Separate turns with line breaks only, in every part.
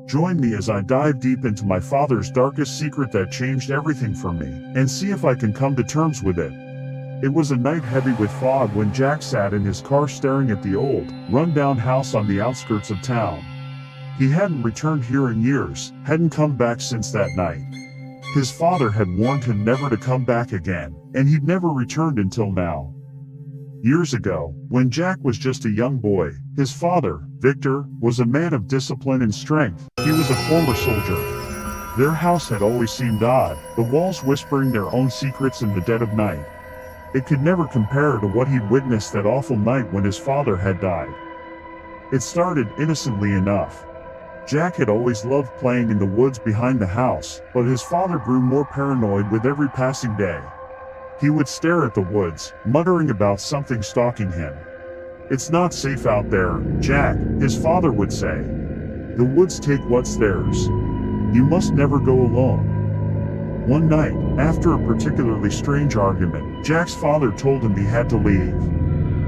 Join me as I dive deep into my father's darkest secret that changed everything for me, and see if I can come to terms with it. It was a night heavy with fog when Jack sat in his car staring at the old, run-down house on the outskirts of town. He hadn't returned here in years, hadn't come back since that night. His father had warned him never to come back again, and he'd never returned until now. Years ago, when Jack was just a young boy, his father, Victor, was a man of discipline and strength. He was a former soldier. Their house had always seemed odd, the walls whispering their own secrets in the dead of night. It could never compare to what he'd witnessed that awful night when his father had died. It started innocently enough. Jack had always loved playing in the woods behind the house, but his father grew more paranoid with every passing day. He would stare at the woods, muttering about something stalking him. "It's not safe out there, Jack," his father would say. "The woods take what's theirs. You must never go alone." One night, after a particularly strange argument, Jack's father told him he had to leave.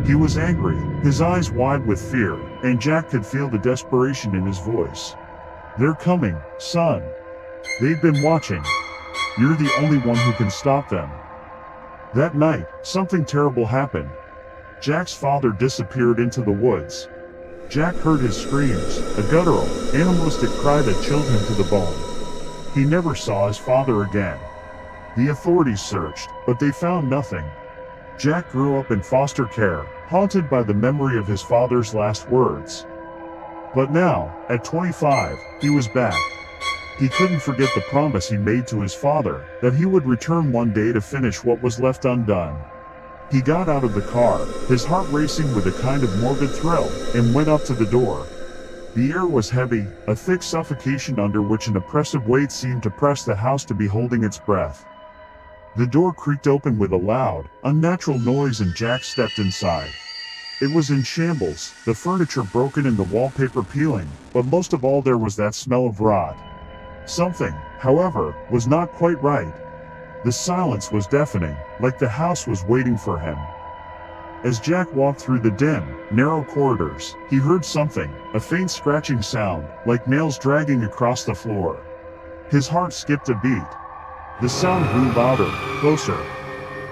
He was angry, his eyes wide with fear, and Jack could feel the desperation in his voice. "They're coming, son. They've been watching. You're the only one who can stop them." That night, something terrible happened. Jack's father disappeared into the woods. Jack heard his screams, a guttural, animalistic cry that chilled him to the bone. He never saw his father again. The authorities searched, but they found nothing. Jack grew up in foster care, haunted by the memory of his father's last words. But now, at 25, he was back. He couldn't forget the promise he made to his father, that he would return one day to finish what was left undone. He got out of the car, his heart racing with a kind of morbid thrill, and went up to the door. The air was heavy, a thick suffocation under which an oppressive weight seemed to press the house to be holding its breath. The door creaked open with a loud, unnatural noise and Jack stepped inside. It was in shambles, the furniture broken and the wallpaper peeling, but most of all there was that smell of rot. Something, however, was not quite right. The silence was deafening, like the house was waiting for him. As Jack walked through the dim, narrow corridors, he heard something, a faint scratching sound, like nails dragging across the floor. His heart skipped a beat. The sound grew louder, closer.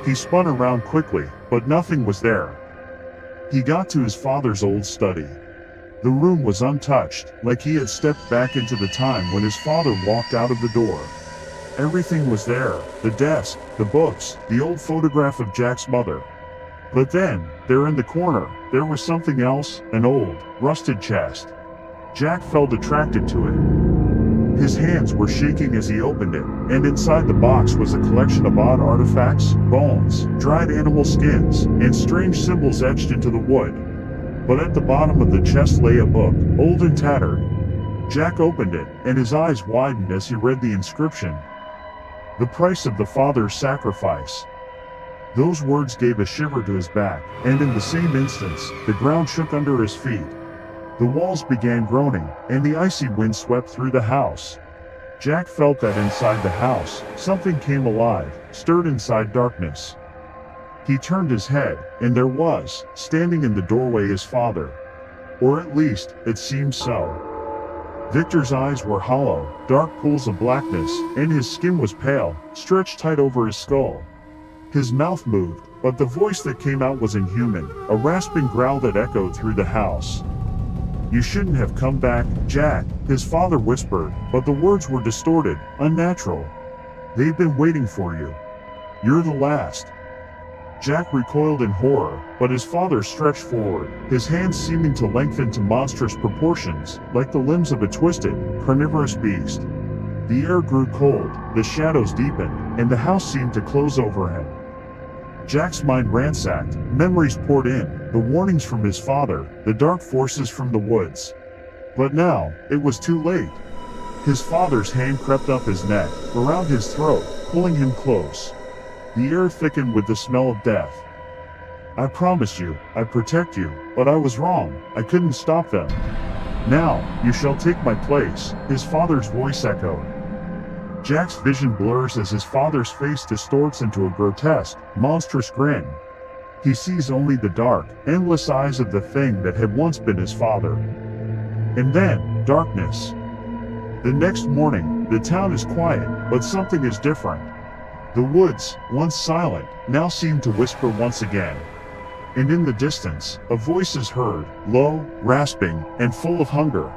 He spun around quickly, but nothing was there. He got to his father's old study. The room was untouched, like he had stepped back into the time when his father walked out of the door. Everything was there, the desk, the books, the old photograph of Jack's mother. But then, there in the corner, there was something else, an old, rusted chest. Jack felt attracted to it. His hands were shaking as he opened it, and inside the box was a collection of odd artifacts, bones, dried animal skins, and strange symbols etched into the wood. But at the bottom of the chest lay a book, old and tattered. Jack opened it, and his eyes widened as he read the inscription. "The price of the father's sacrifice." Those words gave a shiver to his back, and in the same instance, the ground shook under his feet. The walls began groaning, and the icy wind swept through the house. Jack felt that inside the house, something came alive, stirred inside darkness. He turned his head, and there was, standing in the doorway, his father. Or at least, it seemed so. Victor's eyes were hollow, dark pools of blackness, and his skin was pale, stretched tight over his skull. His mouth moved, but the voice that came out was inhuman, a rasping growl that echoed through the house. "You shouldn't have come back, Jack," his father whispered, but the words were distorted, unnatural. "They've been waiting for you. You're the last." Jack recoiled in horror, but his father stretched forward, his hands seeming to lengthen to monstrous proportions, like the limbs of a twisted, carnivorous beast. The air grew cold, the shadows deepened, and the house seemed to close over him. Jack's mind ransacked, memories poured in, the warnings from his father, the dark forces from the woods. But now, it was too late. His father's hand crept up his neck, around his throat, pulling him close. The air thickened with the smell of death. "I promised you, I'd protect you, but I was wrong, I couldn't stop them. Now, you shall take my place," his father's voice echoed. Jack's vision blurs as his father's face distorts into a grotesque, monstrous grin. He sees only the dark, endless eyes of the thing that had once been his father. And then, darkness. The next morning, the town is quiet, but something is different. The woods, once silent, now seem to whisper once again. And in the distance, a voice is heard, low, rasping, and full of hunger.